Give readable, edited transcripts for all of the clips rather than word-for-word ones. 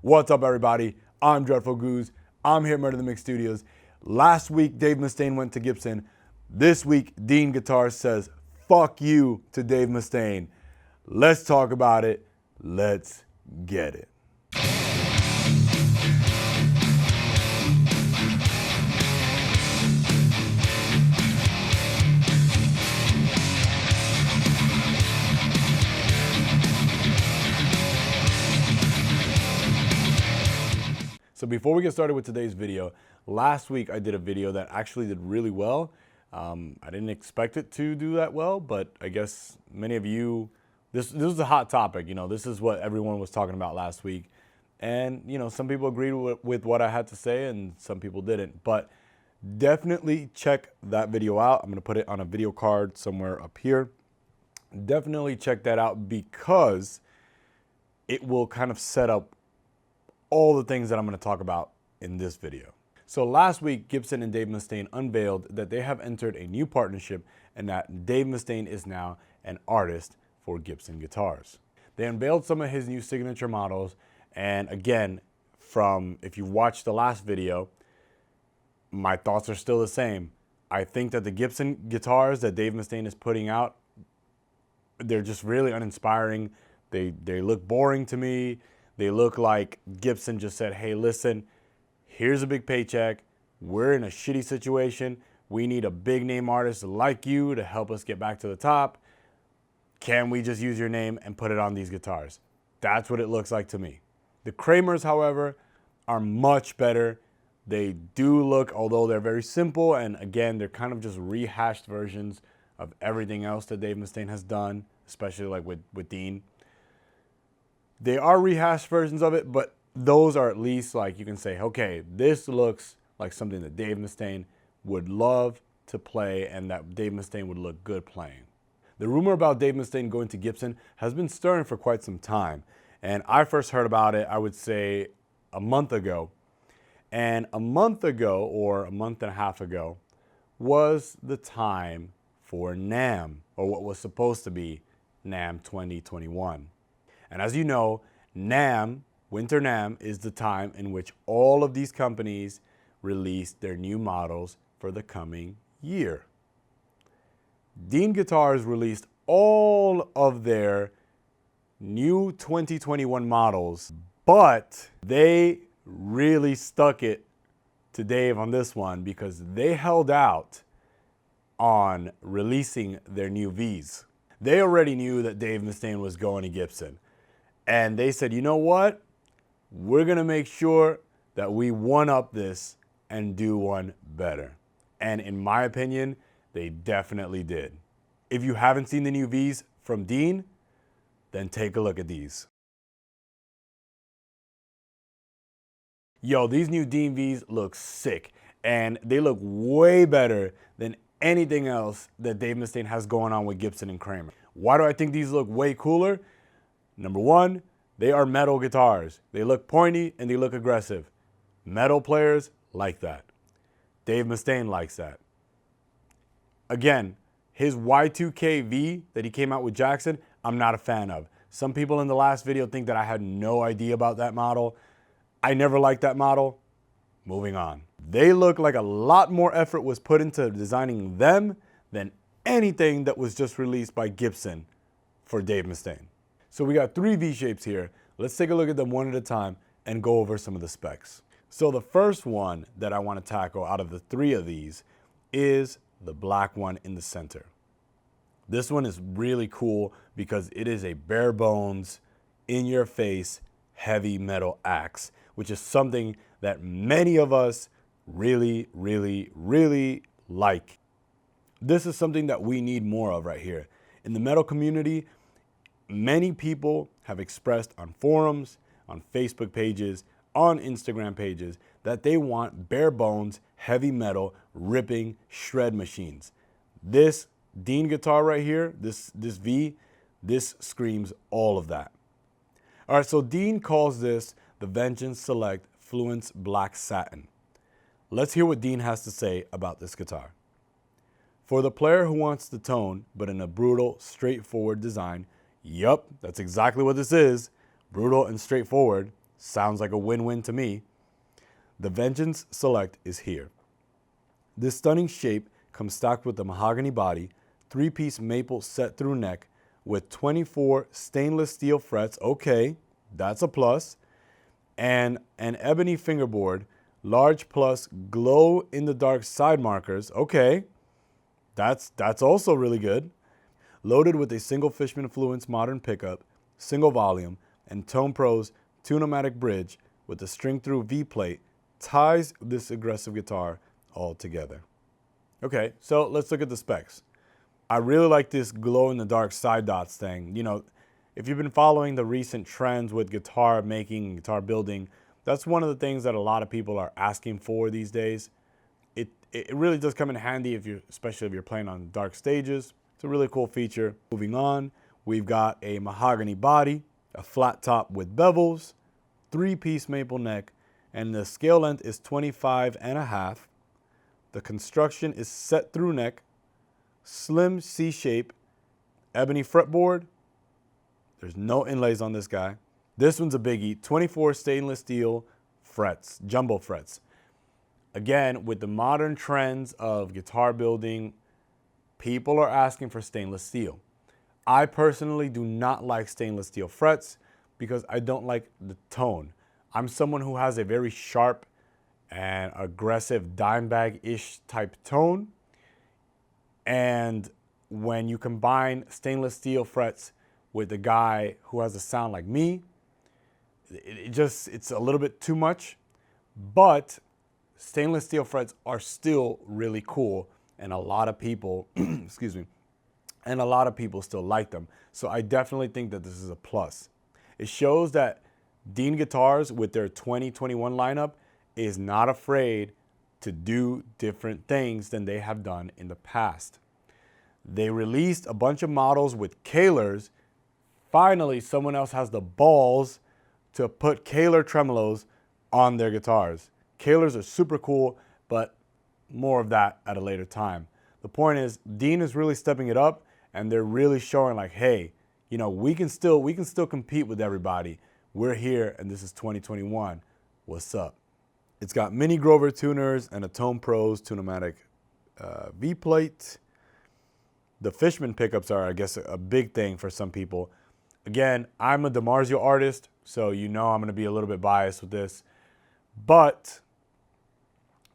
What's up, everybody? I'm Dreadful Gooz. I'm here at Murder the Mix Studios. Last week, Dave Mustaine went to Gibson. This week, Dean Guitars says, fuck you to Dave Mustaine. Let's talk about it. Let's get it. So before we get started with today's video, last week I did a video that actually did really well. I didn't expect it to do that well, but I guess many of you, this was a hot topic. You know, this is what everyone was talking about last week. And, you know, some people agreed with what I had to say and some people didn't. But definitely check that video out. I'm going to put it on a video card somewhere up here. Definitely check that out because it will kind of set up all the things that I'm going to talk about in this video. So last week, Gibson and Dave Mustaine unveiled that they have entered a new partnership and that Dave Mustaine is now an artist for Gibson Guitars. They unveiled some of his new signature models, and again, if you watched the last video, my thoughts are still the same. I think that the Gibson guitars that Dave Mustaine is putting out, they're just really uninspiring. They look boring to me. They look like Gibson just said, hey, listen, here's a big paycheck. We're in a shitty situation. We need a big name artist like you to help us get back to the top. Can we just use your name and put it on these guitars? That's what it looks like to me. The Kramers, however, are much better. They do look, although they're very simple, and again, they're kind of just rehashed versions of everything else that Dave Mustaine has done, especially like with Dean. They are rehashed versions of it, but those are at least like you can say, okay, this looks like something that Dave Mustaine would love to play and that Dave Mustaine would look good playing. The rumor about Dave Mustaine going to Gibson has been stirring for quite some time. And I first heard about it, I would say, a month ago. And a month ago, or a month and a half ago, was the time for NAMM, or what was supposed to be NAMM 2021. And as you know, NAMM, Winter NAMM, is the time in which all of these companies release their new models for the coming year. Dean Guitars released all of their new 2021 models, but they really stuck it to Dave on this one because they held out on releasing their new Vs. They already knew that Dave Mustaine was going to Gibson. And they said, you know what? We're going to make sure that we one-up this and do one better. And in my opinion, they definitely did. If you haven't seen the new Vs from Dean, then take a look at these. Yo, these new Dean Vs look sick. And they look way better than anything else that Dave Mustaine has going on with Gibson and Kramer. Why do I think these look way cooler? Number one, they are metal guitars. They look pointy and they look aggressive. Metal players like that. Dave Mustaine likes that. Again, his Y2K V that he came out with Jackson, I'm not a fan of. Some people in the last video think that I had no idea about that model. I never liked that model. Moving on. They look like a lot more effort was put into designing them than anything that was just released by Gibson for Dave Mustaine. So we got three V-shapes here. Let's take a look at them one at a time and go over some of the specs. So the first one that I want to tackle out of the three of these is the black one in the center. This one is really cool because it is a bare bones, in your face, heavy metal axe, which is something that many of us really, really, really like. This is something that we need more of right here. In the metal community, many people have expressed on forums, on Facebook pages, on Instagram pages, that they want bare bones, heavy metal, ripping shred machines. This Dean guitar right here, this V, this screams all of that. All right, so Dean calls this the Vengeance Select Fluence Black Satin. Let's hear what Dean has to say about this guitar. For the player who wants the tone, but in a brutal, straightforward design, yup, that's exactly what this is, brutal and straightforward, Sounds like a win-win to me. The Vengeance Select is here. This stunning shape comes stocked with the mahogany body, 3-piece maple set through neck with 24 stainless steel frets. Okay, that's a plus. And an ebony fingerboard, large plus glow in the dark side markers. Okay, that's also really good. Loaded with a single Fishman Fluence modern pickup, single volume, and Tone Pro's Tune-O-Matic bridge with the string-through V-plate ties this aggressive guitar all together. Okay, so let's look at the specs. I really like this glow-in-the-dark side dots thing. You know, if you've been following the recent trends with guitar making and guitar building, that's one of the things that a lot of people are asking for these days. It really does come in handy especially if you're playing on dark stages. It's a really cool feature. Moving on, we've got a mahogany body, a flat top with bevels, 3-piece maple neck, and the scale length is 25.5. The construction is set through neck, slim C shape, ebony fretboard. There's no inlays on this guy. This one's a biggie, 24 stainless steel frets, jumbo frets. Again, with the modern trends of guitar building, people are asking for stainless steel. I personally do not like stainless steel frets because I don't like the tone. I'm someone who has a very sharp and aggressive Dimebag-ish type tone. And when you combine stainless steel frets with a guy who has a sound like me, it's a little bit too much. But stainless steel frets are still really cool, and a lot of people, excuse me, and a lot of people still like them. So I definitely think that this is a plus. It shows that Dean Guitars, with their 2021 lineup, is not afraid to do different things than they have done in the past. They released a bunch of models with Kahlers. Finally, someone else has the balls to put Kahler tremolos on their guitars. Kahlers are super cool, but more of that at a later time. The point is, Dean is really stepping it up, and they're really showing like, hey, you know, we can still compete with everybody. We're here, and this is 2021. What's up? It's got mini Grover tuners and a Tone Pro's Tune-O-Matic V-plate. The Fishman pickups are, I guess, a big thing for some people. Again, I'm a DiMarzio artist, so you know I'm going to be a little bit biased with this. But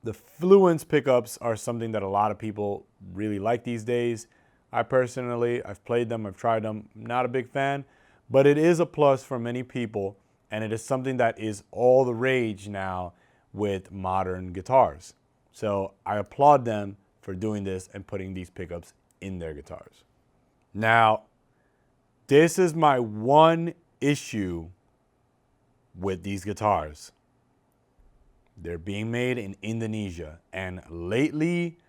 the Fluence pickups are something that a lot of people really like these days. I personally, I've played them, I've tried them, not a big fan, but it is a plus for many people, and it is something that is all the rage now with modern guitars. So I applaud them for doing this and putting these pickups in their guitars. Now, this is my one issue with these guitars. They're being made in Indonesia, and lately,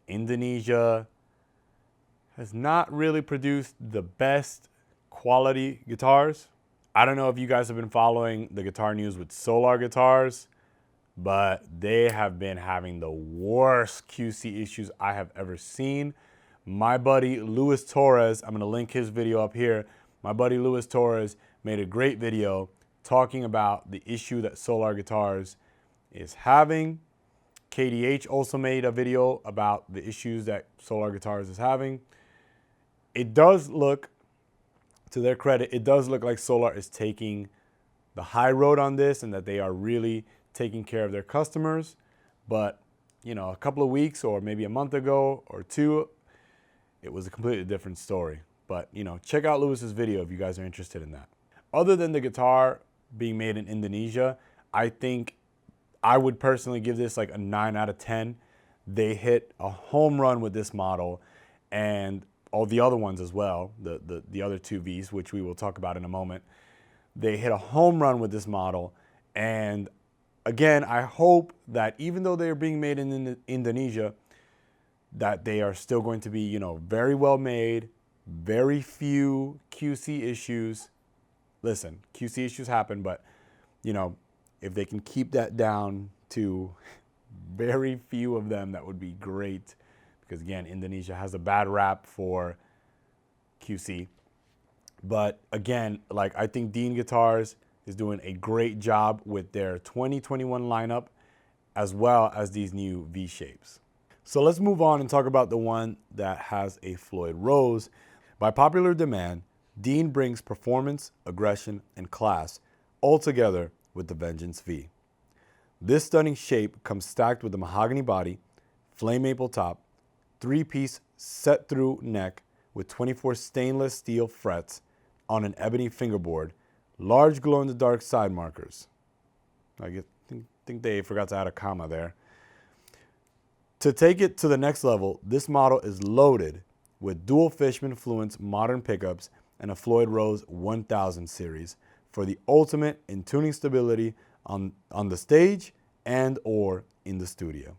Indonesia has not really produced the best quality guitars. I don't know if you guys have been following the guitar news with Solar Guitars, but they have been having the worst QC issues I have ever seen. My buddy Luis Torres, I'm going to link his video up here. My buddy Luis Torres made a great video talking about the issue that Solar Guitars is having. KDH also made a video about the issues that Solar Guitars is having. It does look, to their credit, it does look like Solar is taking the high road on this and that they are really taking care of their customers. But, you know, a couple of weeks or maybe a month ago or two, it was a completely different story. But, you know, check out Lewis's video if you guys are interested in that. Other than the guitar being made in Indonesia, I think I would personally give this like a 9 out of 10. They hit a home run with this model, and all the other ones as well, the other two Vs, which we will talk about in a moment. They hit a home run with this model, and again, I hope that even though they are being made in Indonesia, that they are still going to be, you know, very well made, very few QC issues. Listen, QC issues happen, but, you know, if they can keep that down to very few of them, that would be great. Because again, Indonesia has a bad rap for QC. But again, like, I think Dean Guitars is doing a great job with their 2021 lineup, as well as these new V-shapes. So let's move on and talk about the one that has a Floyd Rose. By popular demand, Dean brings performance, aggression, and class all together with the Vengeance V. This stunning shape comes stacked with a mahogany body, flame maple top, 3-piece set-through neck with 24 stainless steel frets on an ebony fingerboard, large glow-in-the-dark side markers. I think they forgot to add a comma there. To take it to the next level, this model is loaded with dual Fishman Fluence modern pickups and a Floyd Rose 1000 series for the ultimate in tuning stability on the stage and or in the studio.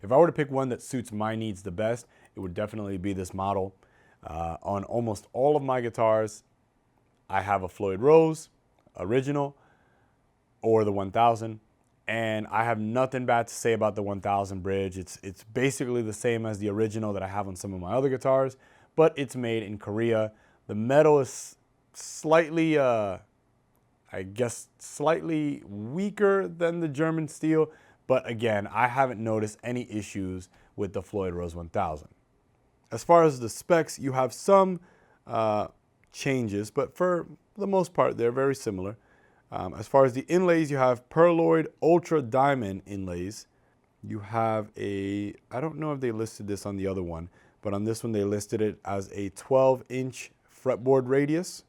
If I were to pick one that suits my needs the best, it would definitely be this model. On almost all of my guitars, I have a Floyd Rose original or the 1000, and I have nothing bad to say about the 1000 bridge. It's basically the same as the original that I have on some of my other guitars, but it's made in Korea. The metal is slightly, I guess, slightly weaker than the German steel, but again, I haven't noticed any issues with the Floyd Rose 1000. As far as the specs, you have some changes, but for the most part, they're very similar. As far as the inlays, you have Pearloid Ultra Diamond inlays. You have a, I don't know if they listed this on the other one, but on this one they listed it as a 12-inch fretboard radius.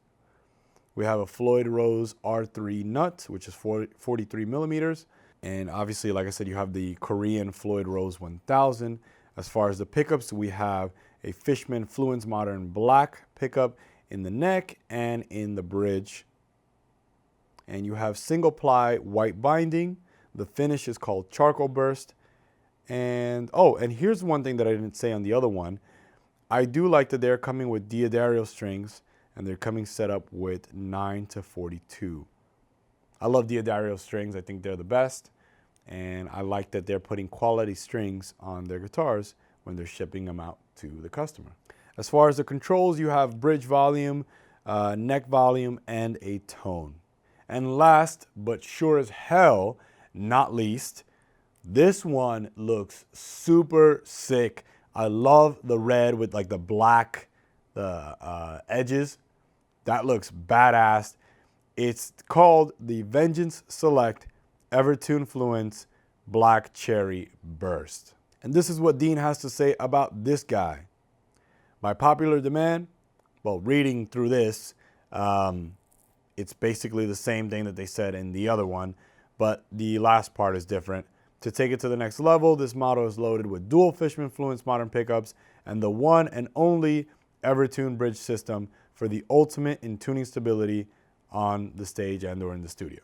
We have a Floyd Rose R3 nut, which is 43 millimeters. And obviously, like I said, you have the Korean Floyd Rose 1000. As far as the pickups, we have a Fishman Fluence Modern Black pickup in the neck and in the bridge. And you have single ply white binding. The finish is called Charcoal Burst. And oh, and here's one thing that I didn't say on the other one. I do like that they're coming with D'Addario strings, and they're coming set up with 9-42. I love D'Addario strings. I think they're the best. And I like that they're putting quality strings on their guitars when they're shipping them out to the customer. As far as the controls, you have bridge volume, neck volume, and a tone. And last, but sure as hell, not least, this one looks super sick. I love the red with like the black edges. That looks badass. It's called the Vengeance Select Evertune Fluence Black Cherry Burst. And this is what Dean has to say about this guy. By popular demand, well, reading through this, it's basically the same thing that they said in the other one, but the last part is different. To take it to the next level, this model is loaded with dual Fishman Fluence modern pickups and the one and only Evertune bridge system for the ultimate in tuning stability on the stage and or in the studio.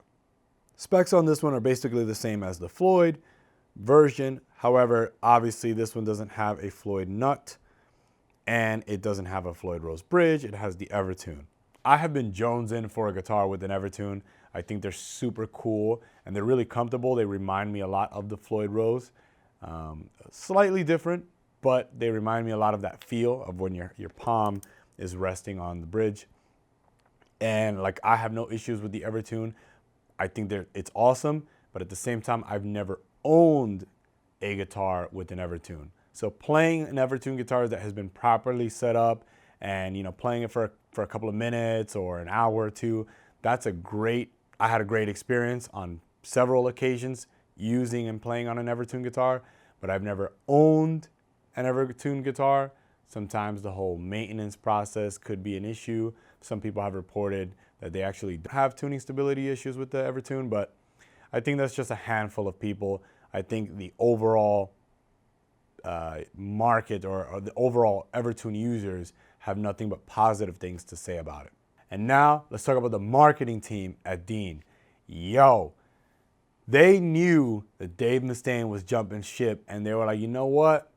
Specs on this one are basically the same as the Floyd version. However, obviously this one doesn't have a Floyd nut and it doesn't have a Floyd Rose bridge. It has the Evertune. I have been jonesing for a guitar with an Evertune. I think they're super cool and they're really comfortable. They remind me a lot of the Floyd Rose. Slightly different, but they remind me a lot of that feel of when your palm is resting on the bridge. And like, I have no issues with the Evertune. I think it's awesome, but at the same time, I've never owned a guitar with an Evertune. So playing an Evertune guitar that has been properly set up and, you know, playing it for a couple of minutes or an hour or two, I had a great experience on several occasions using and playing on an Evertune guitar, but I've never owned an Evertune guitar. Sometimes the whole maintenance process could be an issue. Some people have reported that they actually have tuning stability issues with the Evertune, but I think that's just a handful of people. I think the overall market or the overall Evertune users have nothing but positive things to say about it. And now let's talk about the marketing team at Dean. Yo, they knew that Dave Mustaine was jumping ship, and they were like, you know what?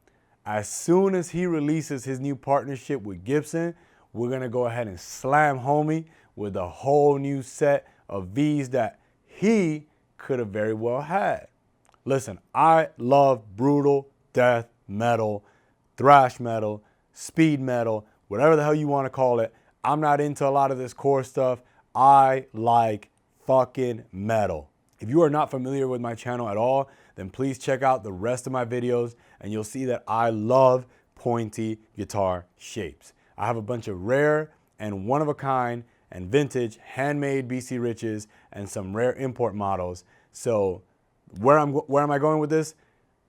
As soon as he releases his new partnership with Gibson, we're gonna go ahead and slam homie with a whole new set of V's that he could have very well had. Listen, I love brutal death metal, thrash metal, speed metal, whatever the hell you want to call it. I'm not into a lot of this core stuff. I like fucking metal. If you are not familiar with my channel at all, then please check out the rest of my videos and you'll see that I love pointy guitar shapes. I have a bunch of rare and one-of-a-kind and vintage handmade BC Riches and some rare import models. So where am I going with this?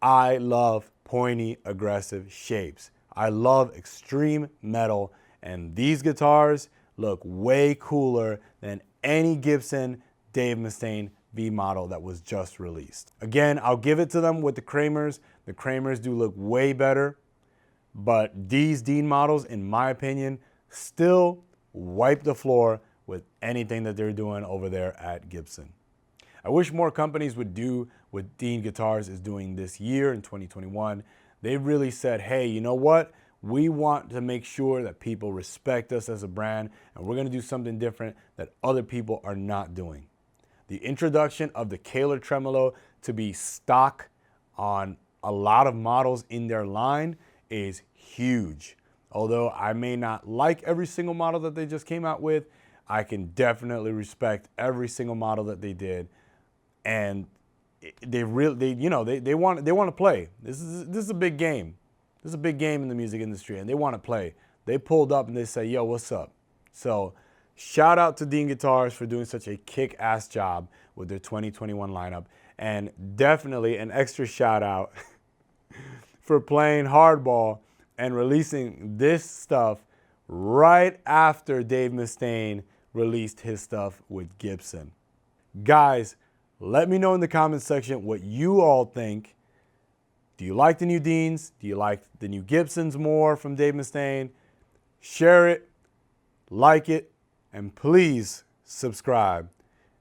I love pointy, aggressive shapes. I love extreme metal, and these guitars look way cooler than any Gibson Dave Mustaine V model that was just released. Again, I'll give it to them with the Kramers. The Kramers do look way better, but these Dean models, in my opinion, still wipe the floor with anything that they're doing over there at Gibson. I wish more companies would do what Dean Guitars is doing this year in 2021. They really said, hey, you know what? We want to make sure that people respect us as a brand, and we're going to do something different that other people are not doing. The introduction of the Kaler Tremolo to be stock on a lot of models in their line is huge. Although I may not like every single model that they just came out with, I can definitely respect every single model that they did. And they want to play. This is a big game. This is a big game in the music industry, and they want to play. They pulled up and they say, yo, what's up? So shout out to Dean Guitars for doing such a kick-ass job with their 2021 lineup. And definitely an extra shout out for playing hardball and releasing this stuff right after Dave Mustaine released his stuff with Gibson. Guys, let me know in the comments section what you all think. Do you like the new Deans? Do you like the new Gibsons more from Dave Mustaine? Share it, like it, and please subscribe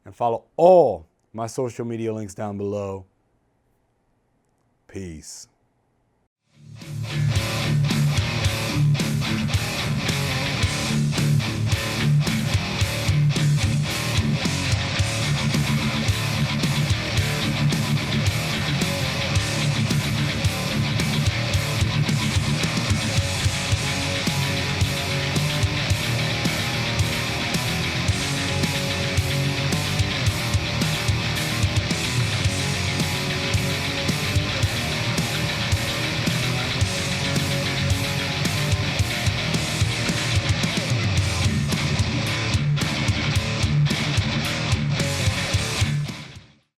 and follow all my social media links down below. Peace.